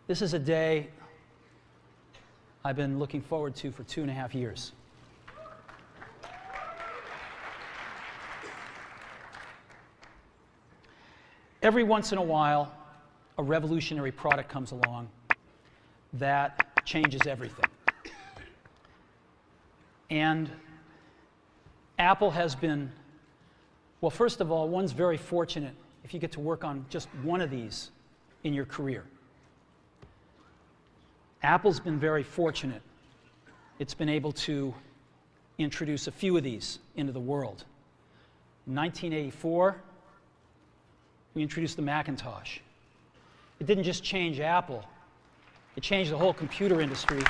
This is a day I've been looking forward to for 2.5 years. Every once in a while, a revolutionary product comes along that changes everything. And Apple has been, well, first of all, one's very fortunate if you get to work on just one of these in your career. Apple's been very fortunate. It's been able to introduce a few of these into the world. In 1984, we introduced the Macintosh. It didn't just change Apple, it changed the whole computer industry.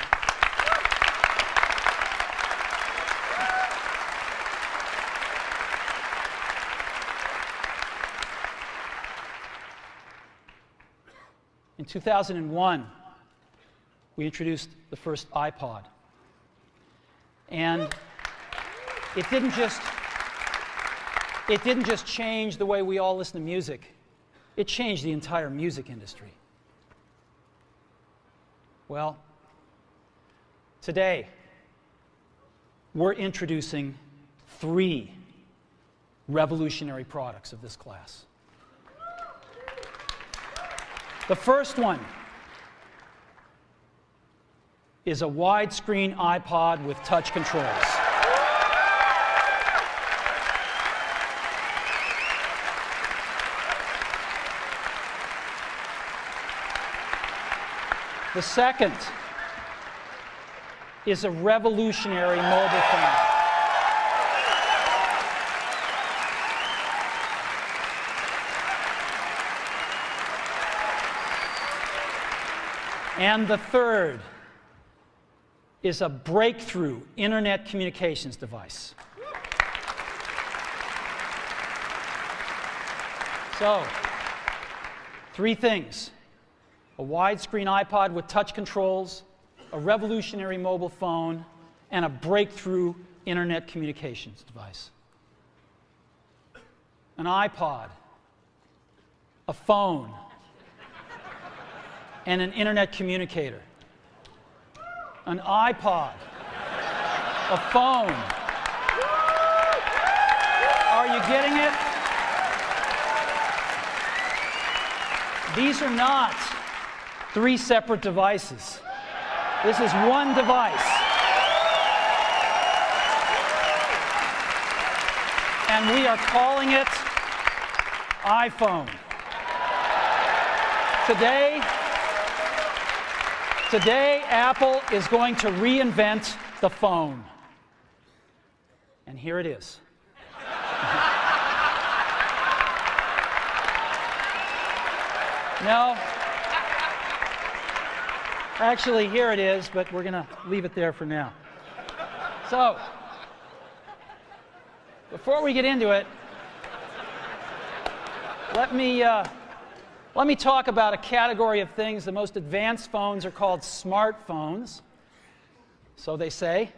In 2001, we introduced the first iPod. And it didn't just change the way we all listen to music. It changed the entire music industry. Well, today, we're introducing 3 revolutionary products of this class. The first one is a widescreen iPod with touch controls. The second is a revolutionary mobile phone. And the third is a breakthrough internet communications device. So, 3 things: a widescreen iPod with touch controls, a revolutionary mobile phone, and a breakthrough internet communications device. An iPod, a phone, and an internet communicator. An iPod, a phone. Are you getting it? These are not 3 separate devices. This is one device. And we are calling it iPhone. Today, Apple is going to reinvent the phone. And here it is. No. Actually, here it is, but we're going to leave it there for now. So, before we get into it, let me talk about a category of things. The most advanced phones are called smartphones, so they say.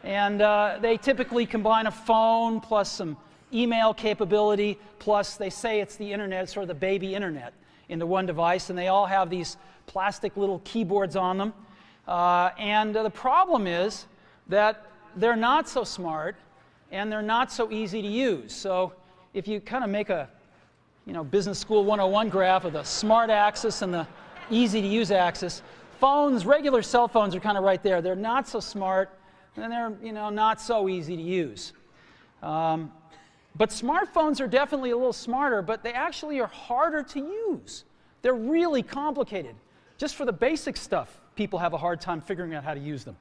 And they typically combine a phone plus some email capability, plus they say it's the internet, sort of the baby internet, into one device, and they all have these plastic little keyboards on them. And the problem is that they're not so smart, and they're not so easy to use. So if you kind of make a Business School 101 graph of the smart axis and the easy-to-use axis, regular cell phones are kind of right there. They're not so smart, and they're not so easy to use. But smartphones are definitely a little smarter, but they actually are harder to use. They're really complicated. Just for the basic stuff, people have a hard time figuring out how to use them.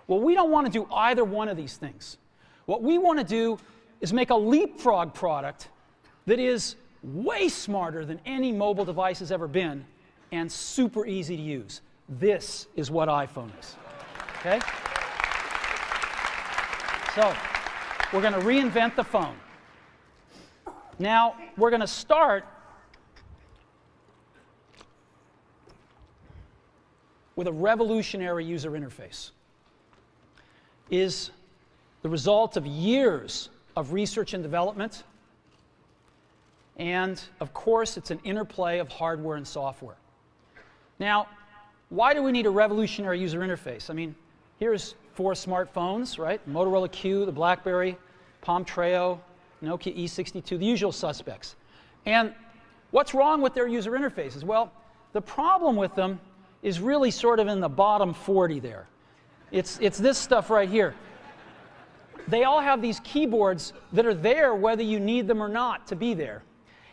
Well, we don't want to do either one of these things. What we want to do is make a leapfrog product that is way smarter than any mobile device has ever been and super easy to use. This is what iPhone is. Okay? So, we're going to reinvent the phone. Now, we're going to start with a revolutionary user interface. Is the result of years of research and development, and of course it's an interplay of hardware and software. Now, why do we need a revolutionary user interface? I mean, here's 4 smartphones, right? Motorola Q, the BlackBerry, Palm Treo, Nokia E62, the usual suspects. And what's wrong with their user interfaces? Well, the problem with them is really sort of in the bottom 40 there. It's this stuff right here. They all have these keyboards that are there whether you need them or not to be there.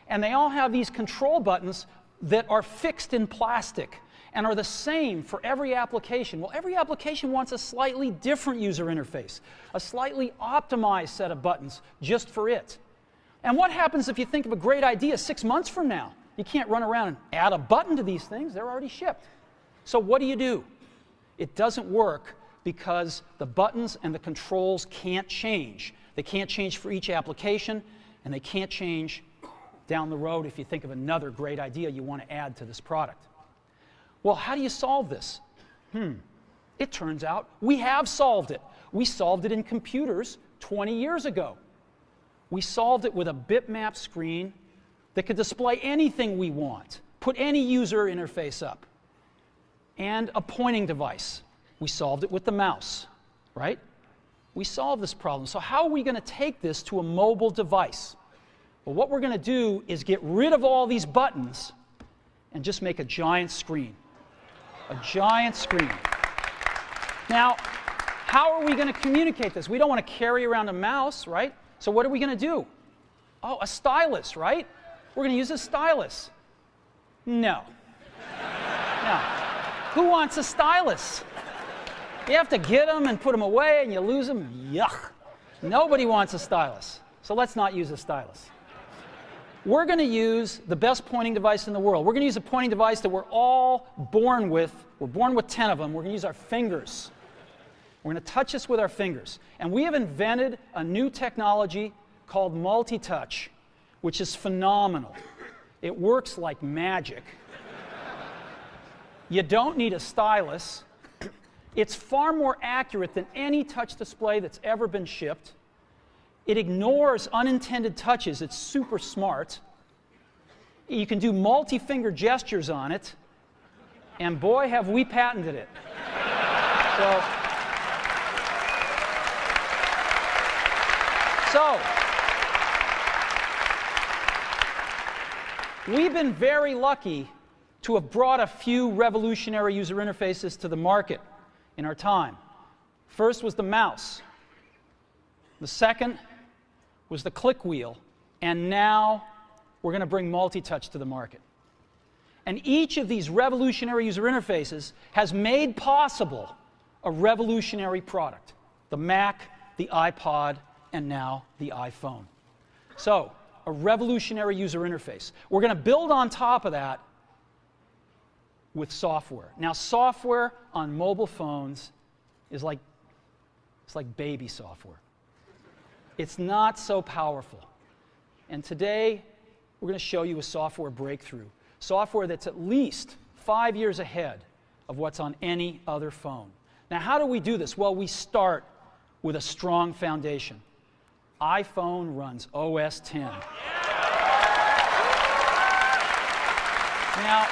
And they all have these control buttons that are fixed in plastic and are the same for every application. Well, every application wants a slightly different user interface, a slightly optimized set of buttons just for it. And what happens if you think of a great idea 6 months from now? You can't run around and add a button to these things. They're already shipped. So what do? It doesn't work because the buttons and the controls can't change. They can't change for each application, and they can't change down the road if you think of another great idea you want to add to this product. Well, how do you solve this? It turns out we have solved it. We solved it in computers 20 years ago. We solved it with a bitmap screen that could display anything we want, put any user interface up, and a pointing device. We solved it with the mouse, right? We solved this problem. So how are we going to take this to a mobile device? Well, what we're going to do is get rid of all these buttons and just make a giant screen. A giant screen. Now, how are we going to communicate this? We don't want to carry around a mouse, right? So what are we going to do? Oh, a stylus, right? We're going to use a stylus. No. No. Who wants a stylus? You have to get them and put them away and you lose them. Yuck. Nobody wants a stylus. So let's not use a stylus. We're going to use the best pointing device in the world. We're going to use a pointing device that we're all born with. We're born with 10 of them. We're going to use our fingers. We're going to touch this with our fingers. And we have invented a new technology called multi-touch, which is phenomenal. It works like magic. You don't need a stylus. It's far more accurate than any touch display that's ever been shipped. It ignores unintended touches. It's super smart. You can do multi-finger gestures on it. And boy, have we patented it. So, we've been very lucky to have brought a few revolutionary user interfaces to the market in our time. First was the mouse. The second was the click wheel. And now we're going to bring multi-touch to the market. And each of these revolutionary user interfaces has made possible a revolutionary product. The Mac, the iPod, and now the iPhone. So, a revolutionary user interface. We're going to build on top of that with software. Now, software on mobile phones is like baby software. It's not so powerful. And today, we're going to show you a software breakthrough. Software that's at least 5 years ahead of what's on any other phone. Now, how do we do this? Well, we start with a strong foundation. iPhone runs OS X. Now,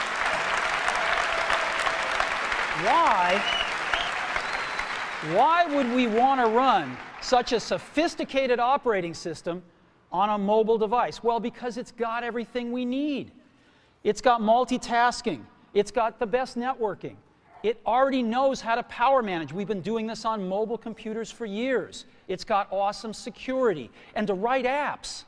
why would we want to run such a sophisticated operating system on a mobile device? Well, because it's got everything we need. It's got multitasking. It's got the best networking. It already knows how to power manage. We've been doing this on mobile computers for years. It's got awesome security. And to write apps,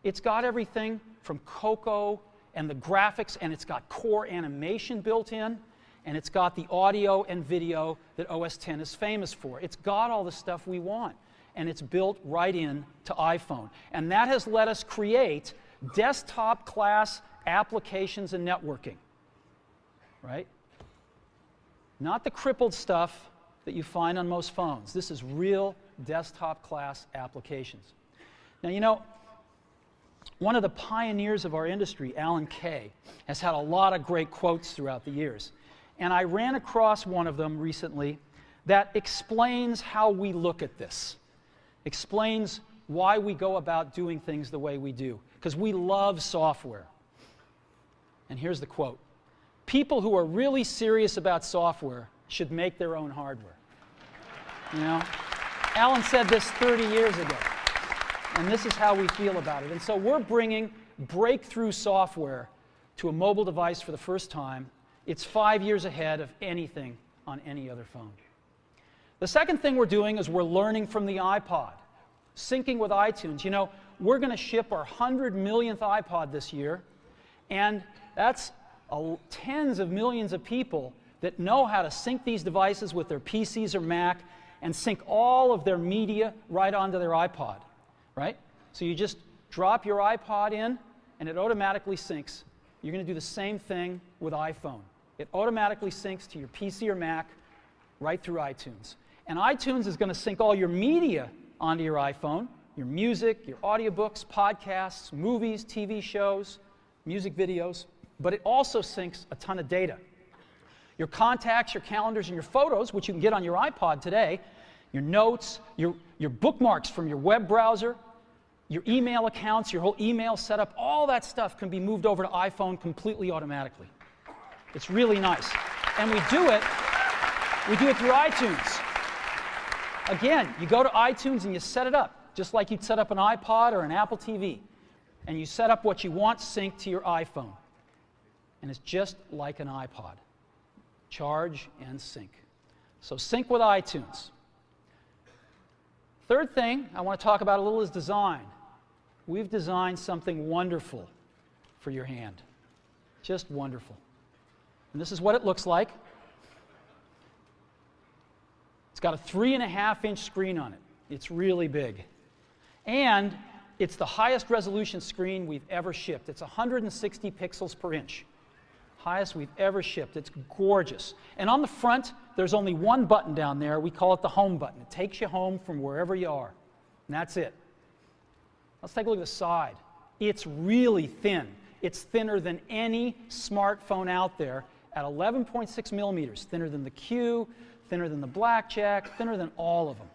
it's got everything from Cocoa and the graphics, and it's got core animation built in, and it's got the audio and video that OS X is famous for. It's got all the stuff we want, and it's built right in to iPhone. And that has let us create desktop-class applications and networking, right? Not the crippled stuff that you find on most phones. This is real desktop-class applications. Now, you know, one of the pioneers of our industry, Alan Kay, has had a lot of great quotes throughout the years. And I ran across one of them recently that explains how we look at this, explains why we go about doing things the way we do, because we love software. And here's the quote. people who are really serious about software should make their own hardware. You know? Alan said this 30 years ago, and this is how we feel about it. And so we're bringing breakthrough software to a mobile device for the first time. It's 5 years ahead of anything on any other phone. The second thing we're doing is we're learning from the iPod, syncing with iTunes. You know, we're going to ship our 100 millionth iPod this year, and that's tens of millions of people that know how to sync these devices with their PCs or Mac and sync all of their media right onto their iPod, right? So you just drop your iPod in, and it automatically syncs. You're going to do the same thing with iPhone. It automatically syncs to your PC or Mac right through iTunes. And iTunes is going to sync all your media onto your iPhone, your music, your audiobooks, podcasts, movies, TV shows, music videos, but it also syncs a ton of data. Your contacts, your calendars, and your photos, which you can get on your iPod today, your notes, your bookmarks from your web browser, your email accounts, your whole email setup, all that stuff can be moved over to iPhone completely automatically. It's really nice. And we do it through iTunes. Again, you go to iTunes and you set it up, just like you'd set up an iPod or an Apple TV. And you set up what you want synced to your iPhone. And it's just like an iPod. Charge and sync. So sync with iTunes. Third thing I want to talk about a little is design. We've designed something wonderful for your hand. Just wonderful. And this is what it looks like. It's got a 3.5-inch screen on it. It's really big. And it's the highest resolution screen we've ever shipped. It's 160 pixels per inch. Highest we've ever shipped. It's gorgeous. And on the front, there's only one button down there. We call it the home button. It takes you home from wherever you are. And that's it. Let's take a look at the side. It's really thin. It's thinner than any smartphone out there at 11.6 millimeters. Thinner than the Q, thinner than the Blackjack, thinner than all of them.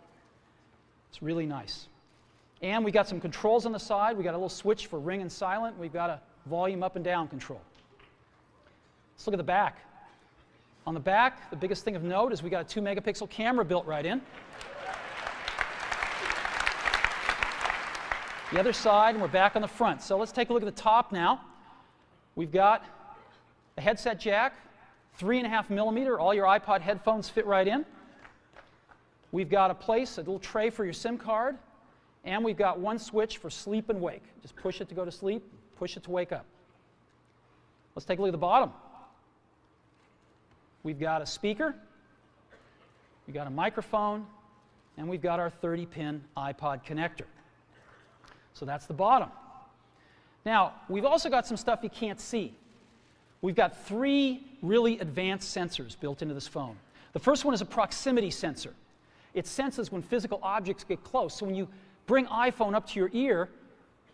It's really nice. And we got some controls on the side. We got a little switch for ring and silent. We've got a volume up and down control. Let's look at the back. On the back, the biggest thing of note is we got a 2-megapixel camera built right in. The other side, and we're back on the front. So let's take a look at the top now. We've got a headset jack, 3.5 millimeter. All your iPod headphones fit right in. We've got a little tray for your SIM card. And we've got one switch for sleep and wake. Just push it to go to sleep, push it to wake up. Let's take a look at the bottom. We've got a speaker, we've got a microphone, and we've got our 30-pin iPod connector. So that's the bottom. Now, we've also got some stuff you can't see. We've got 3 really advanced sensors built into this phone. The first one is a proximity sensor. It senses when physical objects get close. So when you bring iPhone up to your ear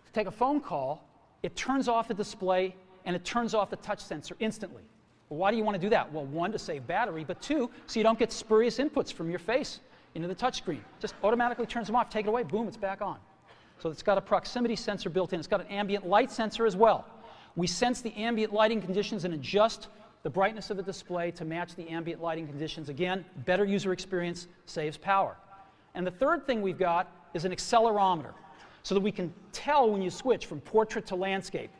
to take a phone call, it turns off the display and it turns off the touch sensor instantly. Well, why do you want to do that? Well, 1, to save battery, but 2, so you don't get spurious inputs from your face into the touch screen. Just automatically turns them off, take it away, boom, it's back on. So it's got a proximity sensor built in. It's got an ambient light sensor as well. We sense the ambient lighting conditions and adjust the brightness of the display to match the ambient lighting conditions. Again, better user experience, saves power. And the third thing we've got is an accelerometer, so that we can tell when you switch from portrait to landscape.